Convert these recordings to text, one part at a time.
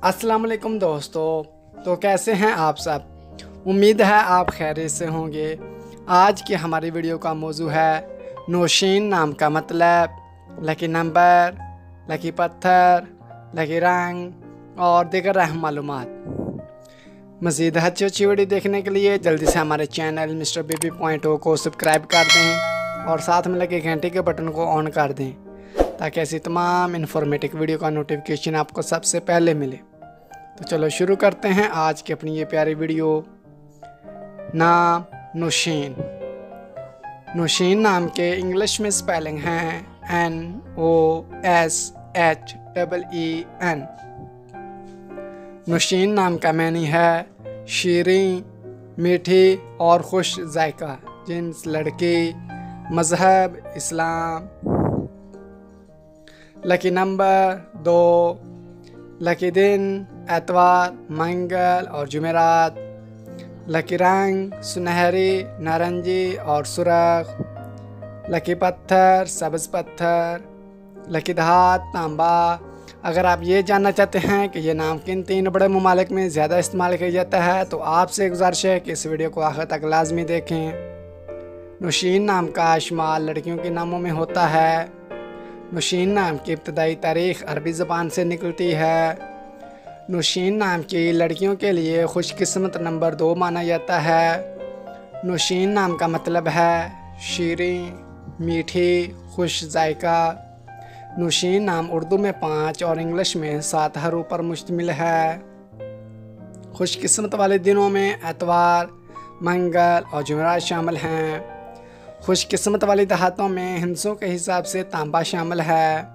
अस्सलाम वालेकुम दोस्तों। तो कैसे हैं आप सब? उम्मीद है आप खैरियत से होंगे। आज की हमारी वीडियो का मौजू है नौशीन नाम का मतलब, लकी नंबर, लकी पत्थर, लकी रंग और दीगर अहम मालूमात। मज़ीद अच्छी वीडियो देखने के लिए जल्दी से हमारे चैनल मिस्टर बेबी पॉइंट को सब्सक्राइब कर दें और साथ में लगे घंटे के बटन को ऑन कर दें ताकि ऐसी तमाम इन्फॉर्मेटिव वीडियो का नोटिफिकेशन आपको सबसे पहले मिले। तो चलो शुरू करते हैं आज की अपनी ये प्यारी वीडियो। नाम नौशीन। नौशीन नाम के इंग्लिश में स्पेलिंग हैं NOSHEEN। नौशीन नाम का मैनी है शीरीं, मीठी और खुश जायका। जिन्स लड़की, मज़हब इस्लाम। लकी नंबर 2, लकी दिन एतवार, मंगल और जुमेरात। लकी रंग सुनहरी, नारंगी और सुर्ख। लकी पत्थर सब्ज़ पत्थर। लकी धात तांबा। अगर आप ये जानना चाहते हैं कि ये नाम किन 3 बड़े ममालिक में ज़्यादा इस्तेमाल किया जाता है तो आपसे गुजारिश है कि इस वीडियो को आखिर तक लाजमी देखें। नौशीन नाम का शुमार लड़कियों के नामों में होता है। नौशीन नाम की इब्तदाई तारीख़ अरबी ज़बान से निकलती है। नौशीन नाम की लड़कियों के लिए खुशकिस्मत नंबर 2 माना जाता है। नौशीन नाम का मतलब है शीरीं, मीठी, खुश जायका। नौशीन नाम उर्दू में 5 और इंग्लिश में 7 हरूफ पर मुश्तमिल है। खुशकिस्मत वाले दिनों में एतवार, मंगल और जुमेरात शामिल हैं। खुशकिस्मत वाली दहातों में हिंसों के हिसाब से तांबा शामिल है।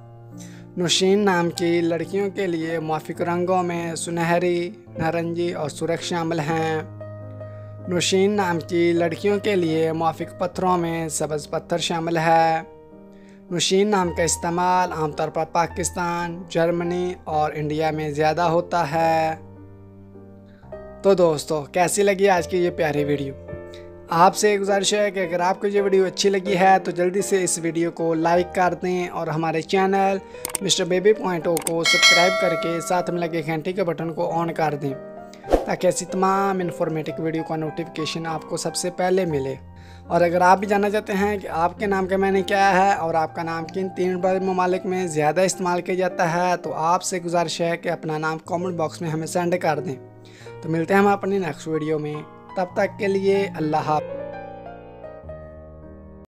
नौशीन नाम की लड़कियों के लिए मुआफ़िक रंगों में सुनहरी, नारंगी और सुर्ख शामिल हैं। नौशीन नाम की लड़कियों के लिए मुआफ़िक पत्थरों में सब्ज़ पत्थर शामिल है। नौशीन नाम का इस्तेमाल आमतौर पर पाकिस्तान, जर्मनी और इंडिया में ज़्यादा होता है। तो दोस्तों, कैसी लगी आज की ये प्यारी वीडियो? आपसे गुजारिश है कि अगर आपको ये वीडियो अच्छी लगी है तो जल्दी से इस वीडियो को लाइक कर दें और हमारे चैनल मिस्टर बेबी पॉइंट को सब्सक्राइब करके साथ में लगे घंटी के बटन को ऑन कर दें ताकि ऐसी तमाम इन्फॉर्मेटिव वीडियो का नोटिफिकेशन आपको सबसे पहले मिले। और अगर आप भी जानना चाहते हैं कि आपके नाम का मैंने क्या है और आपका नाम किन 3 बड़े ममालिक में ज़्यादा इस्तेमाल किया जाता है तो आपसे गुजारिश है कि अपना नाम कमेंट बॉक्स में हमें सेंड कर दें। तो मिलते हैं हम अपनी नेक्स्ट वीडियो में, तब तक के लिए अल्लाह हाफ़िज़।